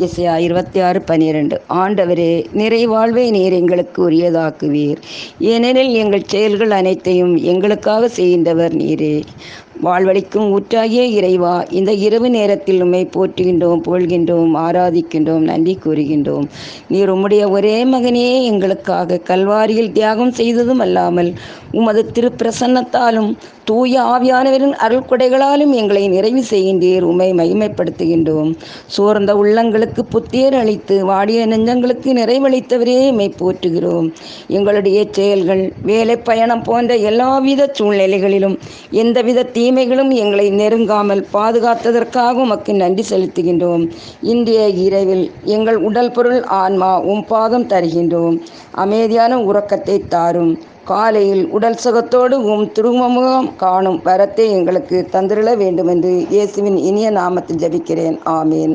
எஸ்ஐயா 26:12. ஆண்டவரே, நிறைவாழ்வை நீர் எங்களுக்கு உரியதாக்குவீர், ஏனெனில் எங்கள் செயல்கள் அனைத்தையும் எங்களுக்காக செய்கின்றவர் நீரே. வாழ்வளிக்கும் ஊற்றாகிய இறைவா, இந்த இரவு நேரத்தில் உம்மை போற்றுகின்றோம், புகழ்கின்றோம், ஆராதிக்கின்றோம், நன்றி கூறுகின்றோம். நீர் உம்முடைய ஒரே மகனையே எங்களுக்காக கல்வாரியில் தியாகம் செய்ததும் அல்லாமல் உமது திருப்பிரசன்னத்தாலும் தூய ஆவியானவரின் அருள்கொடைகளாலும் எங்களை நிறைவு செய்கின்றீர். உம்மை மகிமைப்படுத்துகின்றோம். சோர்ந்த உள்ளங்களுக்கு புத்துயிர் அளித்து வாடிய நெஞ்சங்களுக்கு நிறைவளித்தவரே உம்மை போற்றுகிறோம். எங்களுடைய செயல்கள், வேலை, பயணம் போன்ற எல்லாவித சூழ்நிலைகளிலும் எந்தவித தீமைகளும் எங்களை நெருங்காமல் பாதுகாத்ததற்காக உமக்கு நன்றி செலுத்துகின்றோம். இன்றைய இரவில் எங்கள் உடல், பொருள், ஆன்மா உம் பாதம் தருகின்றோம். அமைதியான உறக்கத்தை தாரும். காலையில் உடல் சுகத்தோடு உம் திருமுகம் காணும் வரத்தை எங்களுக்கு தந்திருள வேண்டுமென்று இயேசுவின் இனிய நாமத்தில் ஜெபிக்கிறேன். ஆமீன்.